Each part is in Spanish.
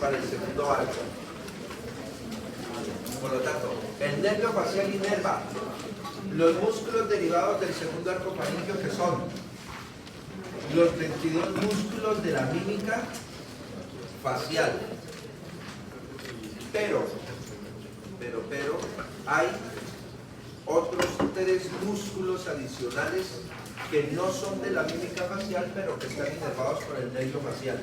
para el segundo arco. Por lo tanto, el nervio facial inerva los músculos derivados del segundo arco faríngeo, que son los 22 músculos de la mímica facial. Pero hay otros 3 músculos adicionales que no son de la mímica facial, pero que están inervados por el nervio facial.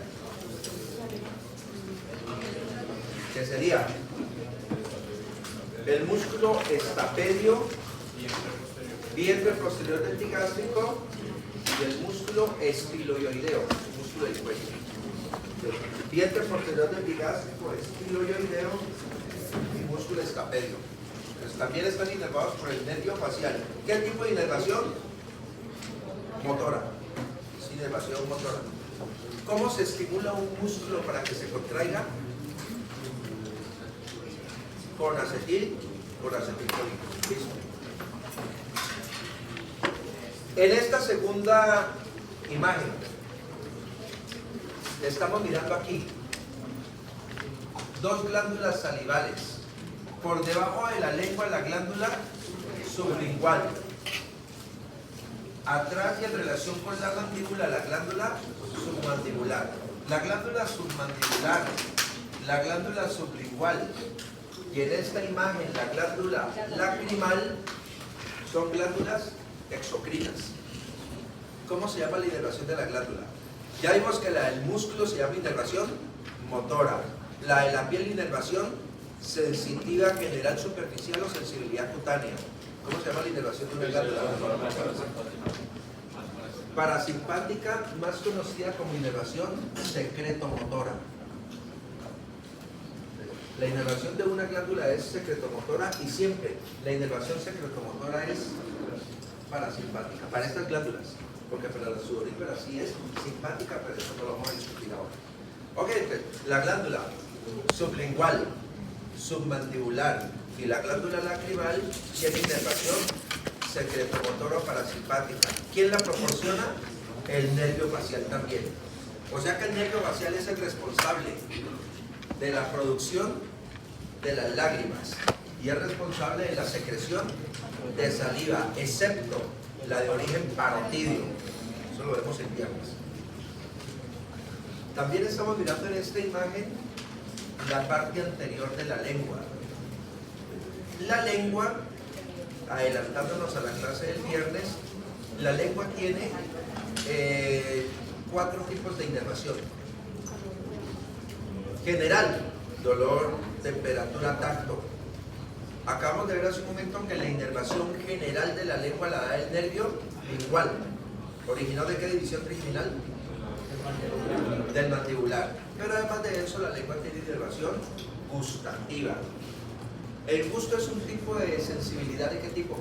Que sería el músculo estapedio, vientre posterior del digástrico, y el músculo estiloideo, el músculo del cuello. Vientre posterior del digástrico, estiloideo y músculo estapedio. Entonces, también están inervados por el nervio facial. ¿Qué tipo de inervación? Motora. Es inervación motora. ¿Cómo se estimula un músculo para que se contraiga? Con acetilcolina. ¿Listo? En esta segunda imagen, estamos mirando aquí 2 glándulas salivales. Por debajo de la lengua, la glándula sublingual. Atrás y en relación con la mandíbula, la glándula submandibular. La glándula submandibular, la glándula sublingual y en esta imagen la glándula lacrimal son glándulas exocrinas. ¿Cómo se llama la inervación de la glándula? Ya vimos que la del músculo se llama inervación motora, la de la piel inervación sensitiva general superficial o sensibilidad cutánea. ¿Cómo se llama la inervación de una glándula? Parasimpática, más conocida como inervación secretomotora. La inervación de una glándula es secretomotora y siempre la inervación secretomotora es parasimpática para estas glándulas, porque para la sudorípara sí es simpática, pero eso no lo vamos a discutir ahora. Ok, la glándula sublingual, submandibular y la glándula lacrimal tiene inervación secretomotora o parasimpática. ¿Quién la proporciona? El nervio facial también. O sea que el nervio facial es el responsable de la producción de las lágrimas y es responsable de la secreción de saliva, excepto la de origen parotidio. Eso lo vemos en piernas. También estamos mirando en esta imagen la parte anterior de la lengua. La lengua, adelantándonos a la clase del viernes, la lengua tiene 4 tipos de inervación. General, dolor, temperatura, tacto. Acabamos de ver hace un momento que la inervación general de la lengua la da el nervio lingual. ¿Originado de qué división trigeminal? Del mandibular. Pero además de eso, la lengua tiene inervación gustativa. El gusto es un tipo de sensibilidad. ¿De qué tipo?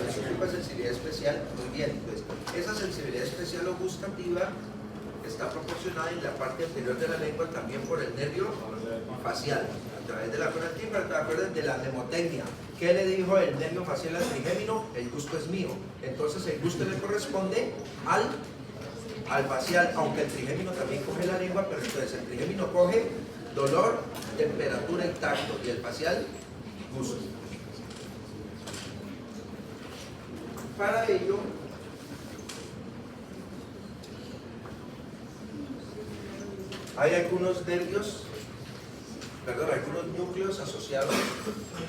Es un tipo de sensibilidad especial. Muy bien, pues esa sensibilidad especial o gustativa está proporcionada en la parte anterior de la lengua también por el nervio facial, a través de la cola tímpana. ¿Te acuerdas de la mnemotecnia? ¿Qué le dijo el nervio facial al trigémino? El gusto es mío. Entonces el gusto le corresponde al facial, aunque el trigémino también coge la lengua, pero entonces el trigémino coge dolor, temperatura y tacto, y el facial gusto. Para ello, hay algunos nervios, algunos núcleos asociados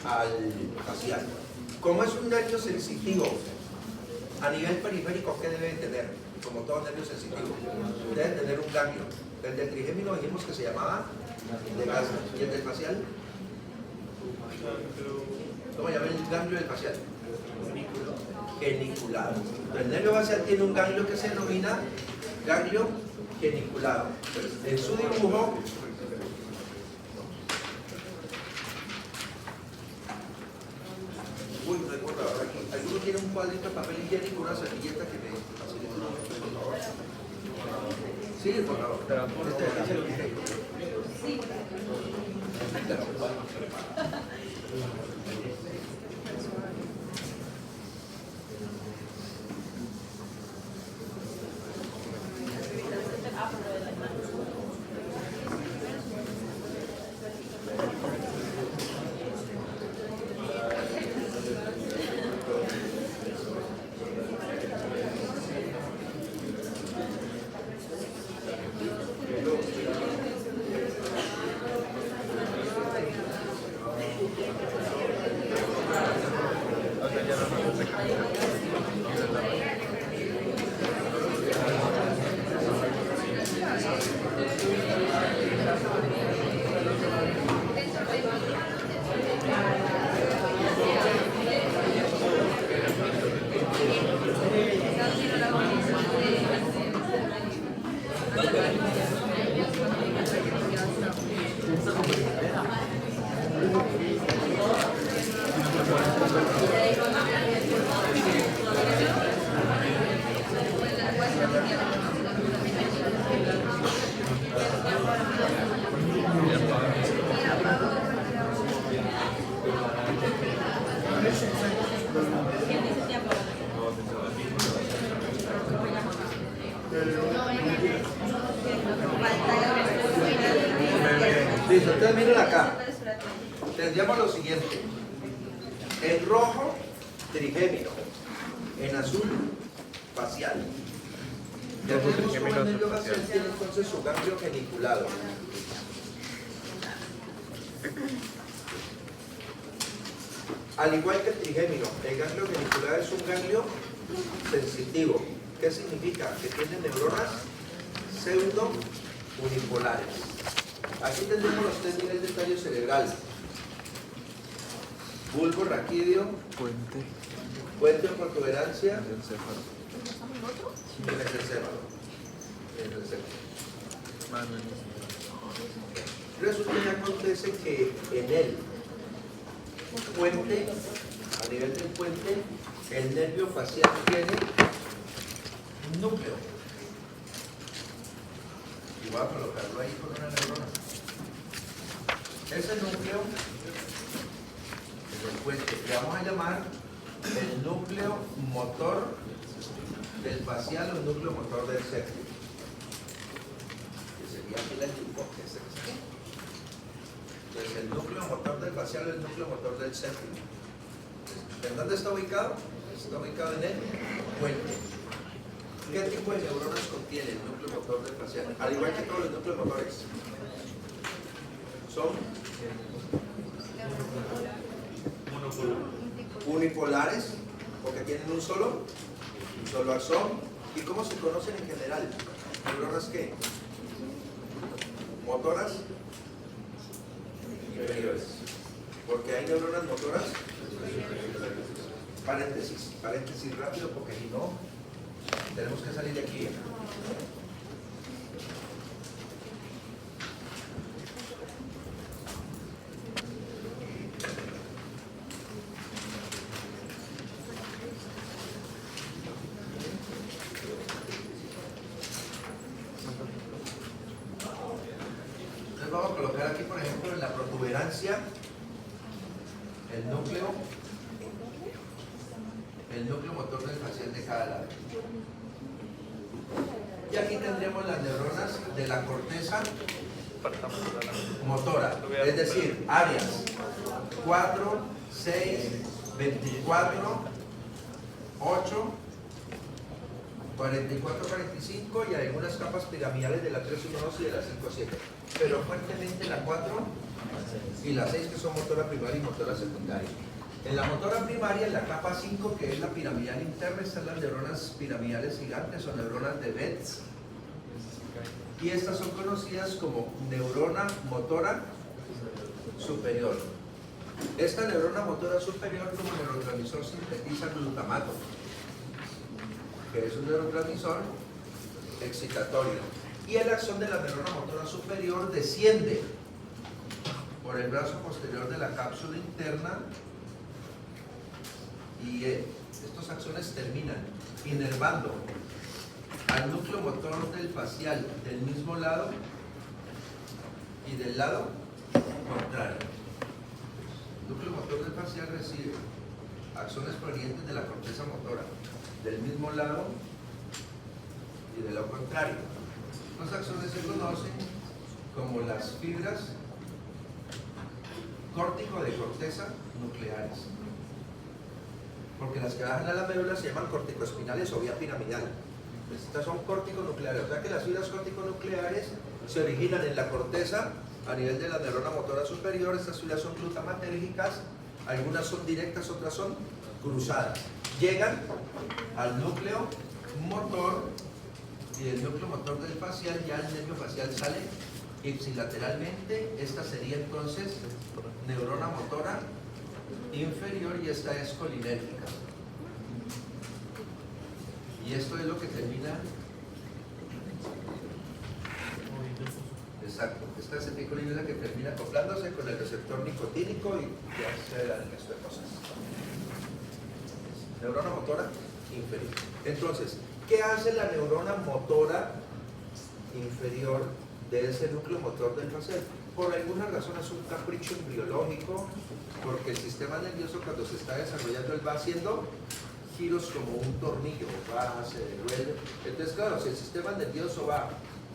al facial. Como es un nervio sensitivo, a nivel periférico, ¿qué debe tener? Como todo nervio sensitivo, debe tener un ganglio. El del trigémino dijimos que se llamaba de gasa. ¿Y el del facial? ¿Cómo se llama el ganglio del facial? Geniculado. El nervio facial tiene un ganglio que se denomina ganglio geniculado. En su dibujo, no recuerdo ahora aquí. ¿Alguno tiene un cuadrito de papel higiénico, una servilleta que me facilite un momento, por favor? Sí, por favor. Dice lo que hay. Sí. Listo, entonces miren acá. Tendríamos lo siguiente. En rojo, trigémino. En azul, facial. Ya tenemos como el nervio facial tiene entonces su ganglio geniculado. Al igual que el trigémino, el ganglio genicular es un ganglio sensitivo. ¿Qué significa? Que tiene neuronas pseudo unipolares. Aquí tendremos los tres niveles de tallo cerebral: bulbo raquídeo, puente o protuberancia, y mesencéfalo. Resulta que acontece que en el puente, a nivel del puente, el nervio facial tiene un núcleo. Y voy a colocarlo ahí con una neurona. Ese núcleo, en el puente, le vamos a llamar el núcleo motor del facial o el núcleo motor del séptimo. Que sería aquí la hipótesis. Entonces, el núcleo motor del facial es el núcleo motor del séptimo. ¿En dónde está ubicado? Está ubicado en el puente. ¿Qué tipo de neuronas contiene el núcleo motor del facial? Al igual que todos los núcleos motores. Son unipolares, porque tienen un solo axón. ¿Y cómo se conocen en general? ¿Neuronas qué? Motoras inferiores. Porque hay neuronas motoras. Paréntesis rápido, porque si no, tenemos que salir de aquí. Entonces vamos a colocar aquí, por ejemplo, en la protuberancia, el núcleo motor del facial de cada lado. Y aquí tendremos las neuronas de la corteza motora, es decir, áreas 4, 6, 24, 8, 44, 45 y algunas capas piramidales de la 3,1,2 y de la 5,7. Pero fuertemente la 4 y la 6, que son motora primaria y motora secundaria. En la motora primaria, en la capa 5, que es la piramidal interna, están las neuronas piramidales gigantes o neuronas de Betz. Y estas son conocidas como neurona motora superior. Esta neurona motora superior como neurotransmisor sintetiza glutamato, que es un neurotransmisor excitatorio. Y el axón de la neurona motora superior desciende por el brazo posterior de la cápsula interna y estos axones terminan inervando al núcleo motor del facial del mismo lado y del lado contrario. El núcleo motor del facial recibe axones provenientes de la corteza motora del mismo lado y del lado contrario. Los axones se conocen como las fibras córtico de corteza nucleares, porque las que bajan a la médula se llaman corticoespinales o vía piramidal. Estas son córtico-nucleares, o sea que las fibras córtico-nucleares se originan en la corteza a nivel de la neurona motora superior. Estas fibras son glutamatérgicas, algunas son directas, otras son cruzadas. Llegan al núcleo motor y del núcleo motor del facial, ya el nervio facial sale ipsilateralmente. Esta sería entonces neurona motora inferior y esta es colinérgica. Y esto es lo que termina. Exacto, esta acetilcolina es la que termina acoplándose con el receptor nicotínico y ya se da el resto de cosas. Neurona motora inferior. Entonces, ¿qué hace la neurona motora inferior de ese núcleo motor del facial? Por alguna razón es un capricho embriológico, porque el sistema nervioso cuando se está desarrollando él va haciendo giros como un tornillo, va, se devuelve. Entonces, claro, si el sistema nervioso va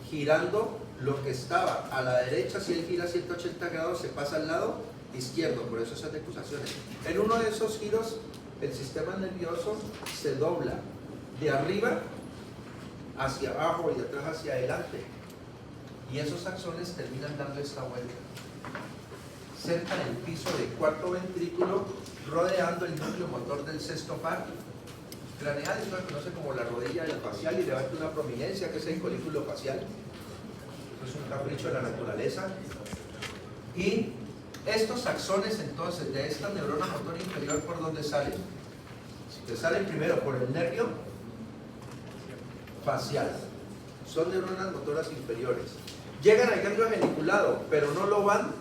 girando lo que estaba a la derecha, si él gira 180 grados, se pasa al lado izquierdo, por eso esas decusaciones. En uno de esos giros, el sistema nervioso se dobla de arriba hacia abajo y de atrás hacia adelante. Y esos axones terminan dando esta vuelta cerca del piso del cuarto ventrículo, rodeando el núcleo motor del sexto par craneal. Esto se conoce como la rodilla del facial y levanta una prominencia, que es el colículo facial. Esto es un capricho de la naturaleza. Y estos axones, entonces, de esta neurona motor inferior, ¿por dónde salen? Que salen primero por el nervio facial. Son neuronas motoras inferiores. Llegan al ganglio geniculado, pero no lo van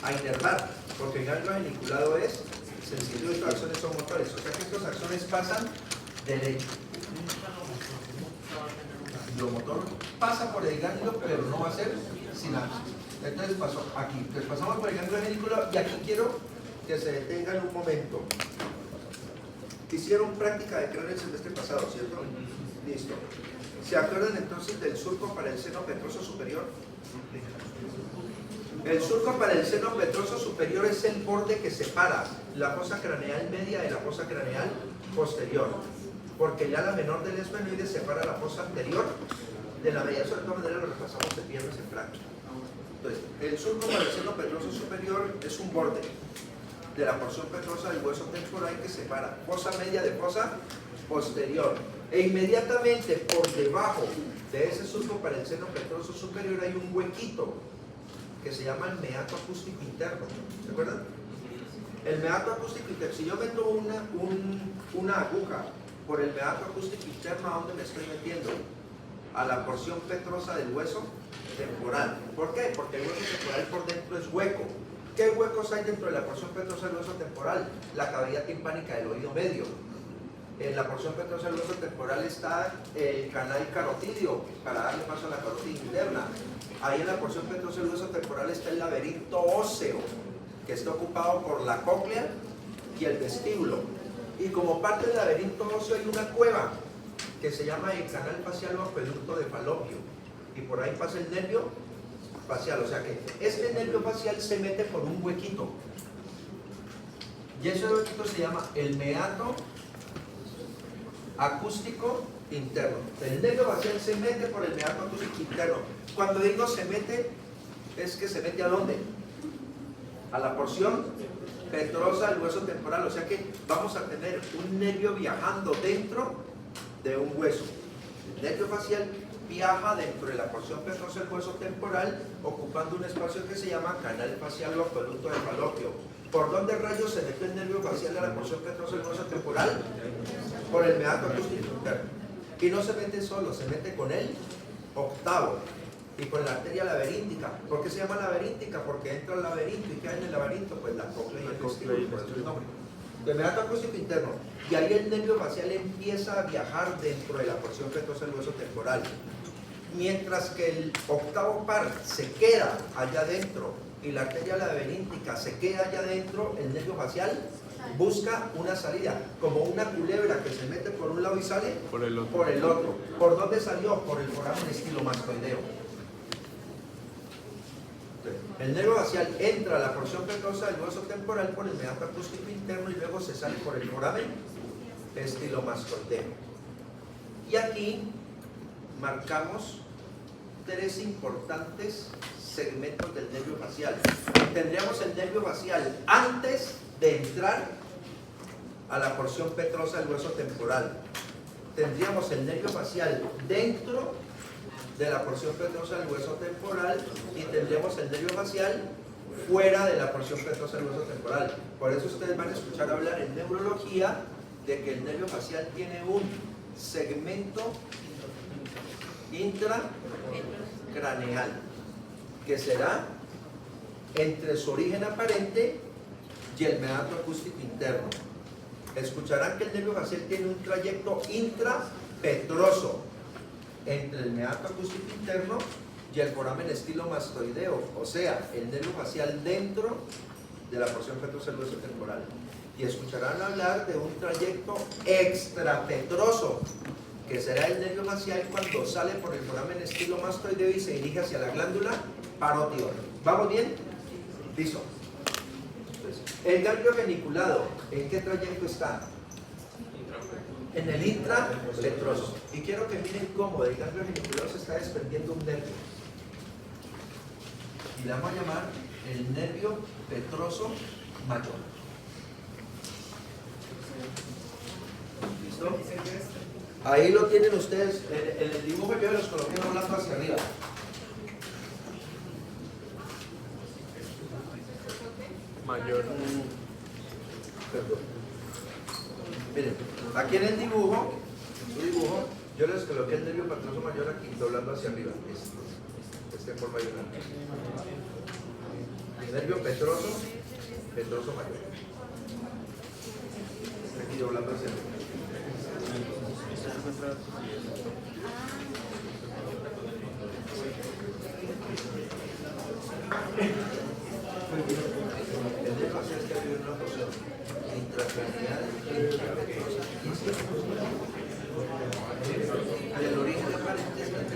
a inervar, porque el ganglio geniculado es sensible y estos axones son motores. O sea que estos axones pasan derecho. Lo motor pasa por el ganglio, pero no va a ser sinapsis. Entonces pasó aquí. Entonces pasamos por el ganglio geniculado y aquí quiero que se detengan un momento. Hicieron práctica de cráneo el semestre pasado, ¿cierto? Listo. ¿Se acuerdan entonces del surco para el seno petroso superior? El surco para el seno petroso superior es el borde que separa la fosa craneal media de la fosa craneal posterior, porque ya la menor del esfenoide separa la fosa anterior de la media. Eso de todas maneras lo repasamos el viernes en práctica. Entonces, el surco para el seno petroso superior es un borde de la porción petrosa del hueso temporal que separa fosa media de fosa posterior, e inmediatamente por debajo de ese surco para el seno petroso superior hay un huequito que se llama el meato acústico interno. ¿Se acuerdan? El meato acústico interno, si yo meto una aguja por el meato acústico interno, ¿a dónde me estoy metiendo? A la porción petrosa del hueso temporal. ¿Por qué? Porque el hueso temporal por dentro es hueco. ¿Qué huecos hay dentro de la porción petrosa del hueso temporal? La cavidad timpánica del oído medio. En la porción petrosa del hueso temporal está el canal carotídeo para darle paso a la carótida interna. Ahí en la porción petrosa del hueso temporal está el laberinto óseo, que está ocupado por la cóclea y el vestíbulo. Y como parte del laberinto óseo hay una cueva que se llama el canal facial o acueducto de Falopio. Y por ahí pasa el nervio facial. O sea que este nervio facial se mete por un huequito. Y ese huequito se llama el meato acústico interno. El nervio facial se mete por el meato acústico interno. Cuando digo se mete, es que se mete ¿a dónde? A la porción petrosa del hueso temporal. O sea que vamos a tener un nervio viajando dentro de un hueso. El nervio facial viaja dentro de la porción petrosa del hueso temporal, ocupando un espacio que se llama canal facial o acueducto de Falopio. ¿Por dónde rayos se mete el nervio facial a la porción petrosa del hueso temporal? Por el meato acústico interno. Y no se mete solo, se mete con el octavo y con la arteria laberíntica. ¿Por qué se llama laberíntica? Porque entra al laberinto. ¿Y qué hay en el laberinto? Pues la cóclea y el vestíbulo, por eso el nombre. El meato acústico interno. Y ahí el nervio facial empieza a viajar dentro de la porción petrosa del hueso temporal. Mientras que el octavo par se queda allá adentro y la arteria laberíntica se queda allá adentro, el nervio facial busca una salida, como una culebra que se mete por un lado y sale por el otro. ¿Por dónde salió? Por el foramen estilomastoideo. El nervio facial entra a la porción petrosa del hueso temporal por el meato acústico interno y luego se sale por el foramen estilomastoideo. Y aquí marcamos tres importantes segmentos del nervio facial. Tendríamos el nervio facial antes de entrar a la porción petrosa del hueso temporal. Tendríamos el nervio facial dentro de la porción petrosa del hueso temporal y tendríamos el nervio facial fuera de la porción petrosa del hueso temporal. Por eso ustedes van a escuchar hablar en neurología de que el nervio facial tiene un segmento intracraneal que será entre su origen aparente y el meato acústico interno. Escucharán que el nervio facial tiene un trayecto intrapetroso entre el meato acústico interno y el foramen estilomastoideo, o sea, el nervio facial dentro de la porción petrosa del hueso temporal. Y escucharán hablar de un trayecto extrapetroso, que que será el nervio facial cuando sale por el foramen estilomastoideo y se dirige hacia la glándula parótida. ¿Vamos bien? Listo. El ganglio geniculado, ¿en qué trayecto está? En el intrapetroso. Y quiero que miren cómo del ganglio geniculado se está desprendiendo un nervio. Y le vamos a llamar el nervio petroso mayor. ¿Listo? Ahí lo tienen ustedes. En el dibujo yo los coloqué hablando hacia arriba. Mayor. Perdón. Miren, aquí en el dibujo, yo les coloqué el nervio petroso mayor aquí, doblando hacia arriba. Este forma de una. El nervio petroso mayor. Aquí doblando hacia arriba. El nervio facial es que hay una porción intracraneal intrapetrosa. El origen aparente está en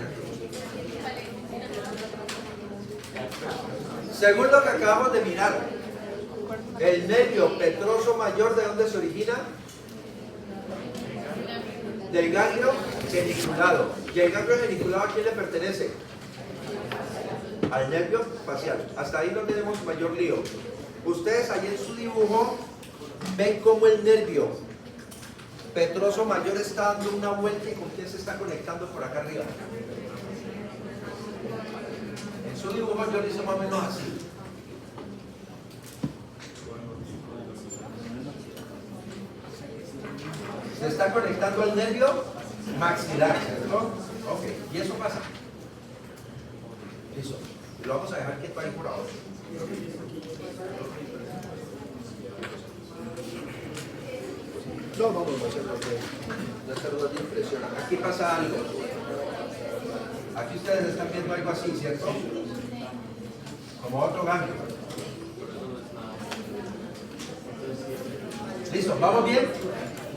según lo que acabamos de mirar, el nervio petroso mayor, ¿de dónde se origina? Del ganglio geniculado. ¿Y el ganglio geniculado a quién le pertenece? Al nervio facial. Hasta ahí no tenemos mayor lío. Ustedes ahí en su dibujo ven cómo el nervio petroso mayor está dando una vuelta y con quién se está conectando por acá arriba. En su dibujo yo lo hice más o menos así. Se está conectando al nervio maxilar, ¿cierto? Ok, y eso pasa. Listo. Lo vamos a dejar quieto ahí por ahora. No vamos a hacerlo de impresión. Aquí pasa algo. Aquí ustedes están viendo algo así, ¿cierto? Como otro ganglio. Listo, ¿vamos bien?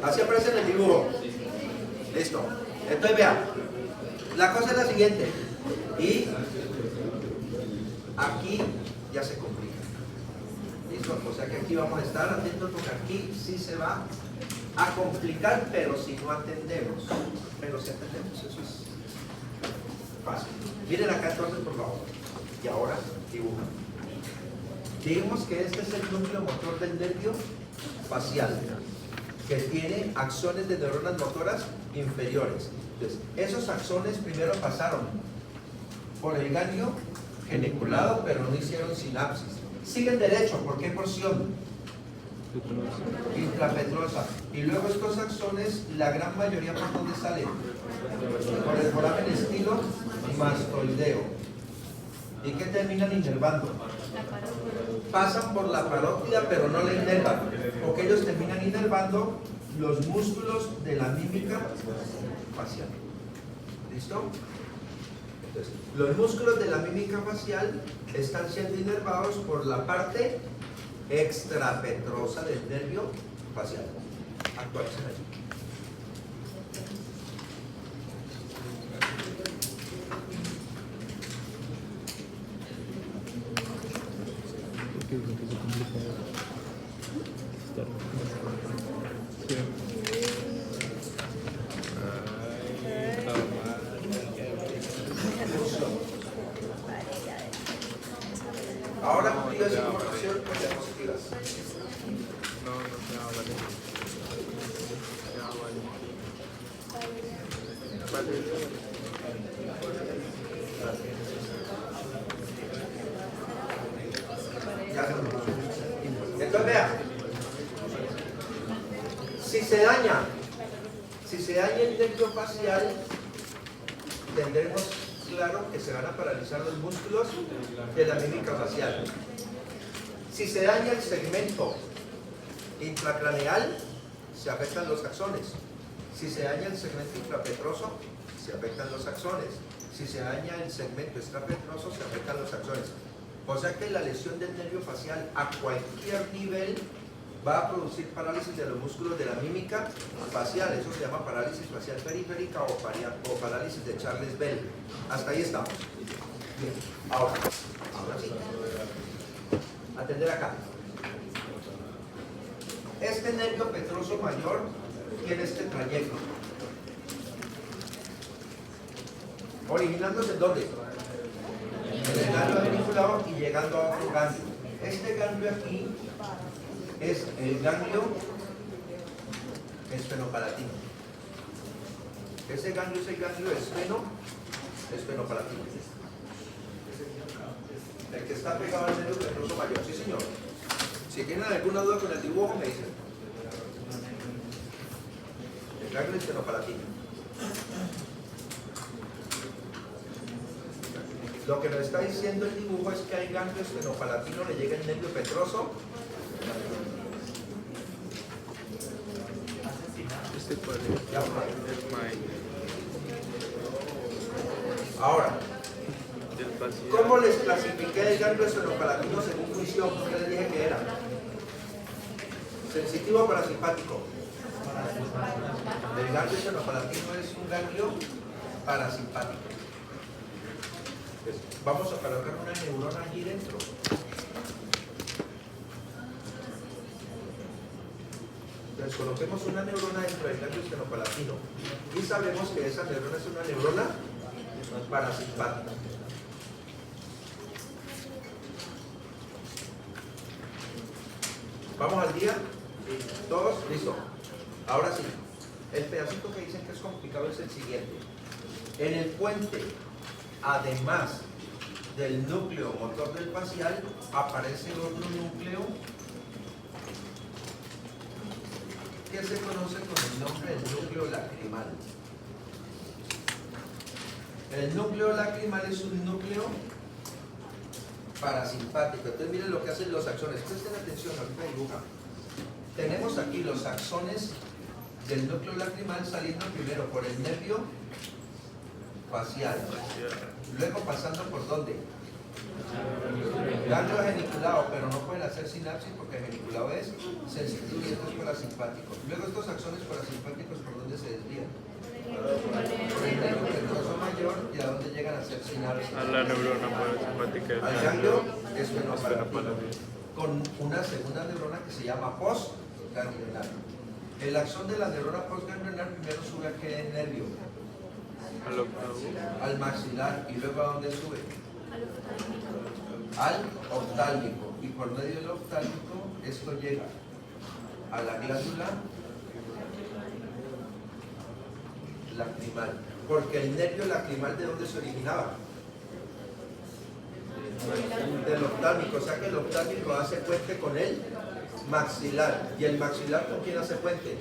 Así aparece en el dibujo. Listo. Entonces vean, la cosa es la siguiente. Y aquí ya se complica. ¿Listo? O sea que aquí vamos a estar atentos porque aquí sí se va a complicar, pero si no atendemos. Pero si atendemos, eso es fácil. Miren acá entonces, por favor. Y ahora dibujan. Dijimos que este es el núcleo motor del nervio facial, que tiene axones de neuronas motoras inferiores. Entonces, esos axones primero pasaron por el ganglio geniculado, pero no hicieron sinapsis. Siguen derecho, ¿por qué porción? Intrapetrosa. Y luego estos axones, la gran mayoría por dónde salen? Por el foramen estilomastoideo. ¿Y qué terminan inervando? Pasan por la parótida, pero no la inervan, porque ellos terminan inervando los músculos de la mímica facial. ¿Listo? Entonces, los músculos de la mímica facial están siendo inervados por la parte extrapetrosa del nervio facial. Actualicen allí. Ahora cumplidas información con diapositivas. No, ya vale. Ya se lo puse. Entonces vean, si se daña el nervio facial, tendremos claro que se van a paralizar los músculos de la mímica facial. Si se daña el segmento intracraneal, se afectan los axones. Si se daña el segmento intrapetroso, se afectan los axones. Si se daña el segmento extrapetroso, se afectan los axones. O sea que la lesión del nervio facial a cualquier nivel va a producir parálisis de los músculos de la mímica facial. Eso se llama parálisis facial periférica o parálisis de Charles Bell. Hasta ahí estamos. Bien. Ahora sí. Atender acá. Este nervio petroso mayor tiene este trayecto. Originándose ¿en dónde? En el ganglio geniculado y llegando a otro ganglio. Este ganglio aquí es el ganglio esfenopalatino. Ese ganglio es el ganglio esfenopalatino. El que está pegado al nervio petroso mayor. Sí, señor. Si tienen alguna duda con el dibujo, me dicen. El ganglio esfenopalatino. Lo que nos está diciendo el dibujo es que al ganglio esfenopalatino le llega el nervio petroso. Este cuál es? El maíz. Ahora, Del facial. ¿cómo les clasifiqué el ganglio esfenopalatino según función? ¿Qué les dije que era? ¿Sensitivo o parasimpático? El ganglio esfenopalatino es un ganglio parasimpático. Pues vamos a colocar una neurona allí dentro. Entonces coloquemos una neurona dentro del ganglio esfenopalatino y sabemos que esa neurona es una neurona parasimpática. ¿Vamos al día? ¿Todos? ¿Listo? Ahora sí, el pedacito que dicen que es complicado es el siguiente. En el puente, además del núcleo motor del facial, aparece otro núcleo que se conoce con el nombre del núcleo lacrimal. El núcleo lacrimal es un núcleo parasimpático. Entonces miren lo que hacen los axones. Presten atención, ahorita dibuja. Tenemos aquí los axones del núcleo lacrimal saliendo primero por el nervio facial, luego pasando por ¿dónde? Ganglio geniculado, pero no pueden hacer sinapsis porque el geniculado es sensitivo y esto es parasimpático. Luego estos axones parasimpáticos, ¿por dónde se desvían? Por el nervio petroso mayor, y a dónde llegan a hacer sinapsis. A la neurona parasimpática. Al ganglio esfenopalatino, con una segunda neurona que se llama postganglionar. El axón de la neurona postganglionar primero sube a qué nervio? Al octavo. Al maxilar, y luego ¿a dónde sube? Al oftálmico, y por medio del oftálmico esto llega a la glándula lacrimal, porque el nervio lacrimal ¿de dónde se originaba? Del oftálmico, o sea que el oftálmico hace puente con el maxilar, y el maxilar ¿con quién hace puente?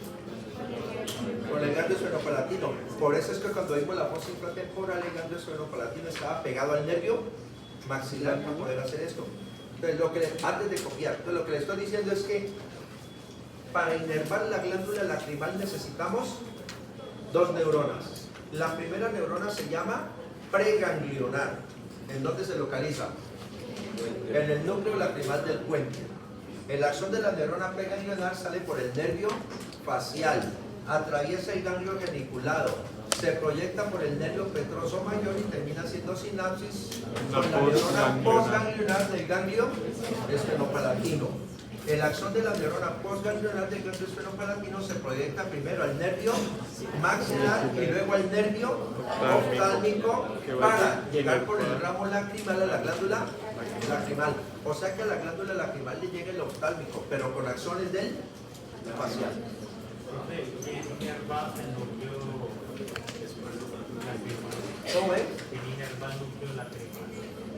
Con el ganglio esfenopalatino. Por eso es que cuando vimos la fosa intratemporal, el ganglio esfenopalatino estaba pegado al nervio maxilar para poder hacer esto. Entonces, antes de copiar, entonces lo que le estoy diciendo es que para inervar la glándula lacrimal necesitamos dos neuronas. La primera neurona se llama preganglionar. ¿En dónde se localiza? En el núcleo lacrimal del puente. El axón de la neurona preganglionar sale por el nervio facial, atraviesa el ganglio geniculado, se proyecta por el nervio petroso mayor y termina haciendo sinapsis con la neurona postganglionar del ganglio esfenopalatino. El axón de la neurona postganglionar del ganglio esfenopalatino se proyecta primero al nervio maxilar y luego al nervio oftálmico para llegar por el ramo lacrimal a la glándula lacrimal. O sea que a la glándula lacrimal le llega el oftálmico, pero con axones del facial. ¿Cómo es?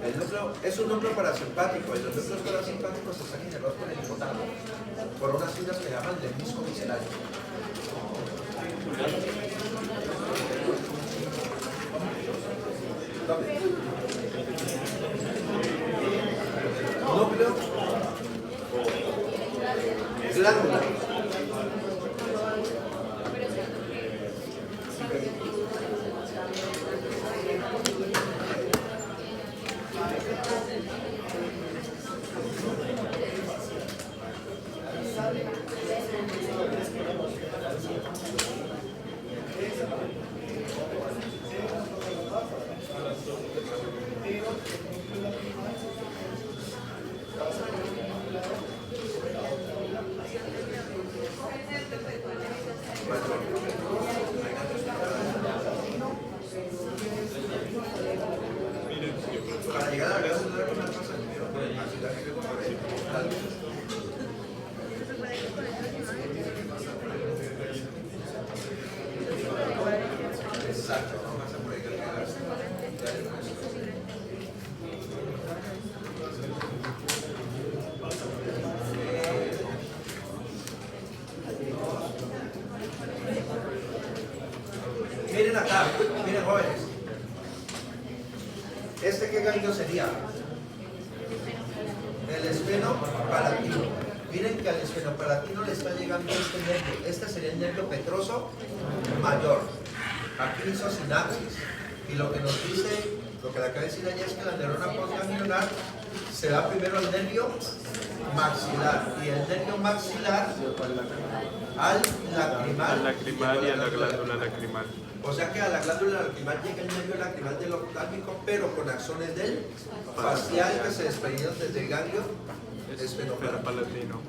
El núcleo es un núcleo parasimpático, y los núcleos parasimpáticos están inervados por el hipotálamo, por unas fibras que llaman lemnisco visceral. Núcleo, glándula. ¿verdad que luego por ahí? Exacto, vamos a por ahí calcular. Miren acá, miren jóvenes. ¿Este qué ganglio sería? El esfenopalatino. Miren que al esfenopalatino le está llegando este nervio. Este sería el nervio petroso mayor. Aquí hizo sinapsis. Y lo que nos dice, lo que le acabo de decir allá es que la neurona postganglionar se da primero al nervio maxilar. Y el nervio maxilar al lacrimal. Al lacrimal y a la glándula lacrimal. O sea que a la glándula lacrimal llega el nervio lacrimal del oftálmico, pero con axones del facial que se desprendieron desde el ganglio esfenopalatino.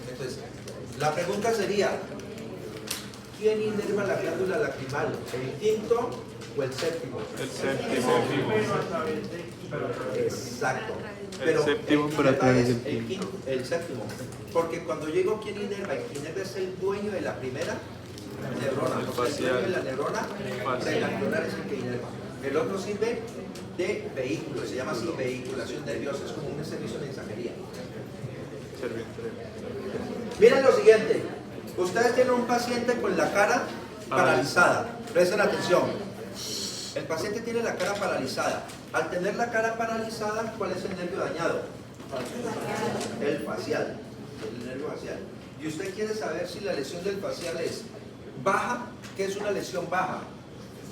Entonces, la pregunta sería, ¿quién inerva la glándula lacrimal? ¿El quinto o el séptimo? El séptimo. Exacto. El Pero séptimo, el pero a través es del quinto. el séptimo. Porque cuando llegó quien inerva, y quien inerva es el dueño de la primera neurona. El O sea, el facial. dueño de la neurona preganglionar es el que inerva. El otro sirve de vehículo, se llama así vehiculación nerviosa, es como un servicio de mensajería. Miren lo siguiente, ustedes tienen un paciente con la cara paralizada, presten atención. El paciente tiene la cara paralizada. Al tener la cara paralizada, ¿cuál es el nervio dañado? El facial, el nervio facial. Y usted quiere saber si la lesión del facial es baja. ¿Qué es una lesión baja?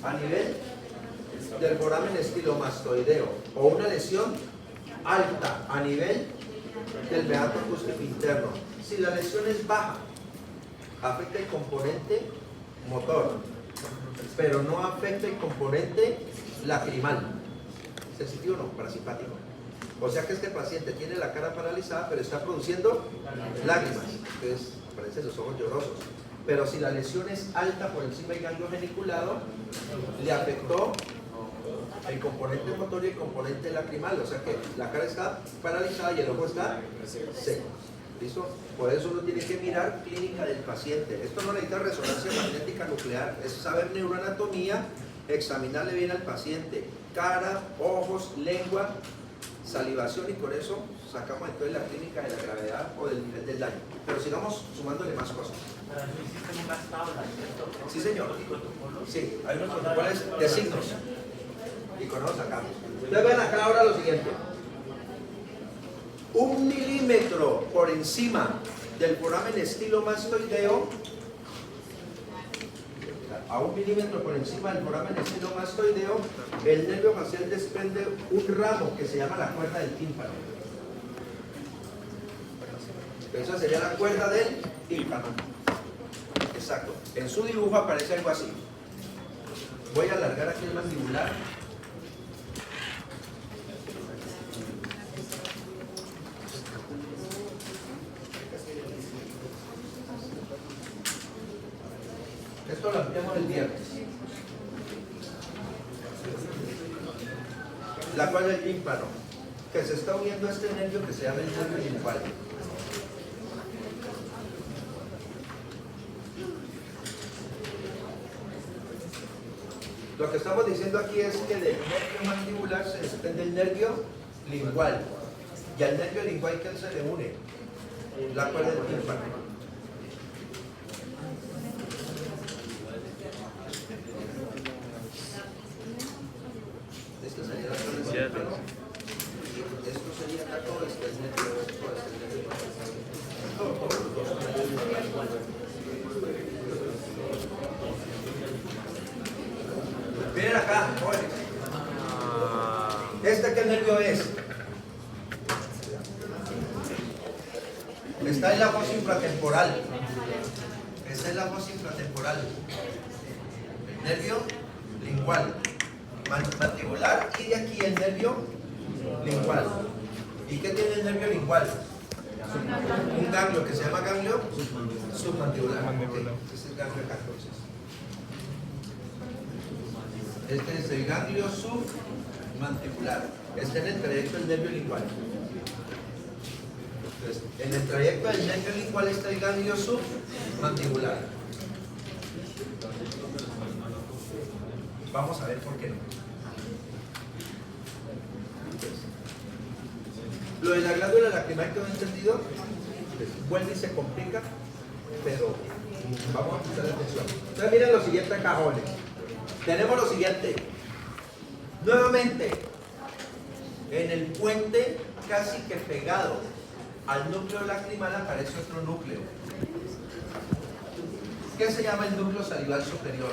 A nivel del foramen estilomastoideo, o una lesión alta a nivel del beato acústico interno. Si la lesión es baja, afecta el componente motor, pero no afecta el componente lacrimal. ¿Sensitivo o no? Parasimpático. O sea que este paciente tiene la cara paralizada, pero está produciendo lágrimas. Entonces, aparecen los ojos llorosos. Pero si la lesión es alta por encima del ganglio geniculado, le afectó el componente motor y el componente lacrimal. O sea que la cara está paralizada y el ojo está seco. ¿Listo? Por eso uno tiene que mirar clínica del paciente. Esto no necesita resonancia magnética nuclear, es saber neuroanatomía, examinarle bien al paciente. Cara, ojos, lengua, salivación, y con eso sacamos entonces la clínica de la gravedad o del nivel del daño. Pero sigamos sumándole más cosas. Sí, señor. Sí, hay unos protocolos de signos. Y con eso sacamos. Ustedes ven acá ahora lo siguiente. 1 milímetro por encima del foramen estilomastoideo, a 1 milímetro por encima del foramen estilomastoideo, el nervio facial desprende un ramo que se llama la cuerda del tímpano. Esa sería la cuerda del tímpano. Exacto. En su dibujo aparece algo así. Voy a alargar aquí el mandibular. Esto lo ampliamos el viernes. La cual del tímpano, que se está uniendo a este nervio que se llama el nervio lingual. Lo que estamos diciendo aquí es que del nervio mandibular se desprende el nervio lingual. Y al nervio lingual, ¿qué se le une? La cuerda del tímpano. Esto sería la cuerda del tímpano. Y esto sería acá todo este nervio. Miren acá, jóvenes. ¿Este qué nervio es? Está en la fosa infratemporal. Esta es la fosa infratemporal. Nervio lingual, mandibular, y de aquí el nervio lingual. ¿Y qué tiene el nervio lingual? Un ganglio que se llama ganglio submandibular. Okay. Este es el ganglio acá entonces. Este es el ganglio submandibular. está en el trayecto del nervio lingual. Entonces, en el trayecto del nervio lingual está el ganglio submandibular. Vamos a ver por qué no. Lo de la glándula lacrimal quedó entendido, vuelve y se complica, pero vamos a prestar atención. Entonces miren los siguientes cajones. Tenemos lo siguiente. Nuevamente, en el puente casi que pegado al núcleo lacrimal aparece otro núcleo. ¿Qué se llama el núcleo salival superior?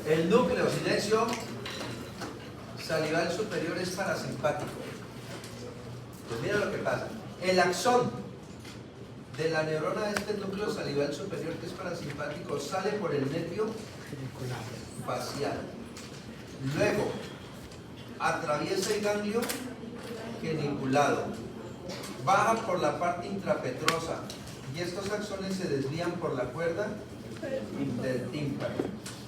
El núcleo, silencio, salival superior es parasimpático. Pues mira lo que pasa. El axón de la neurona de este núcleo salival superior, que es parasimpático, sale por el nervio facial. Luego atraviesa el ganglio geniculado, baja por la parte intrapetrosa y estos axones se desvían por la cuerda del tímpano.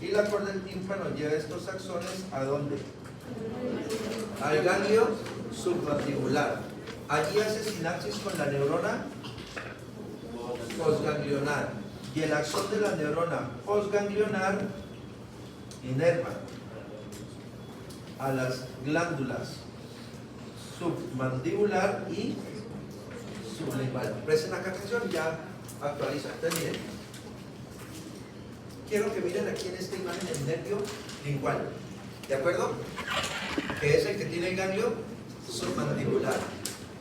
Y la cuerda del tímpano lleva estos axones ¿a dónde? Al ganglio submandibular. Allí hace sinapsis con la neurona postganglionar. Y el axón de la neurona postganglionar inerva a las glándulas submandibular y sublingual. Presten acá atención y ya actualiza. Entonces miren, quiero que miren aquí en esta imagen el nervio lingual, ¿de acuerdo? Que es el que tiene el ganglio submandibular.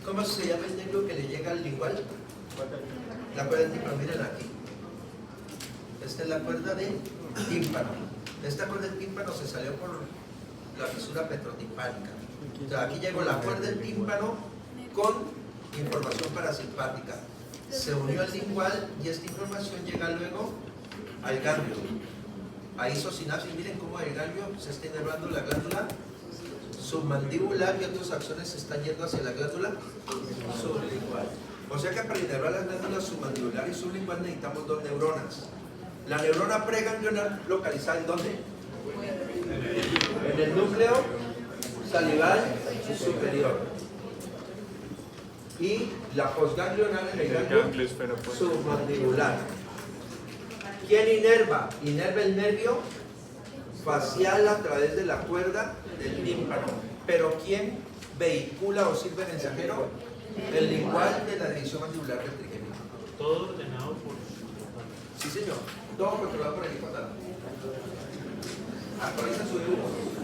¿Cómo se llama el nervio que le llega al lingual? La cuerda del tímpano, miren aquí. Esta es la cuerda del tímpano. Esta cuerda del tímpano se salió por la fisura petrotimpánica. O sea, aquí llegó la cuerda del tímpano con información parasimpática. Se unió al lingual y esta información llega luego al ganglio. Ahí hizo sinapsis. Miren cómo el ganglio se está inervando la glándula submandibular y otros axones se están yendo hacia la glándula sublingual. O sea que para inervar las glándulas submandibular y sublingual necesitamos dos neuronas. La neurona preganglionar localizada ¿en dónde? En el núcleo salival superior. Y la postganglionar en el ganglio submandibular. ¿Quién inerva? Inerva el nervio facial a través de la cuerda del tímpano. Pero ¿quién vehicula o sirve mensajero? El lingual de la división mandibular del trigémino. Todo ordenado por... Sí, señor. Todo controlado por el hipotálamo. Actualiza su dibujo.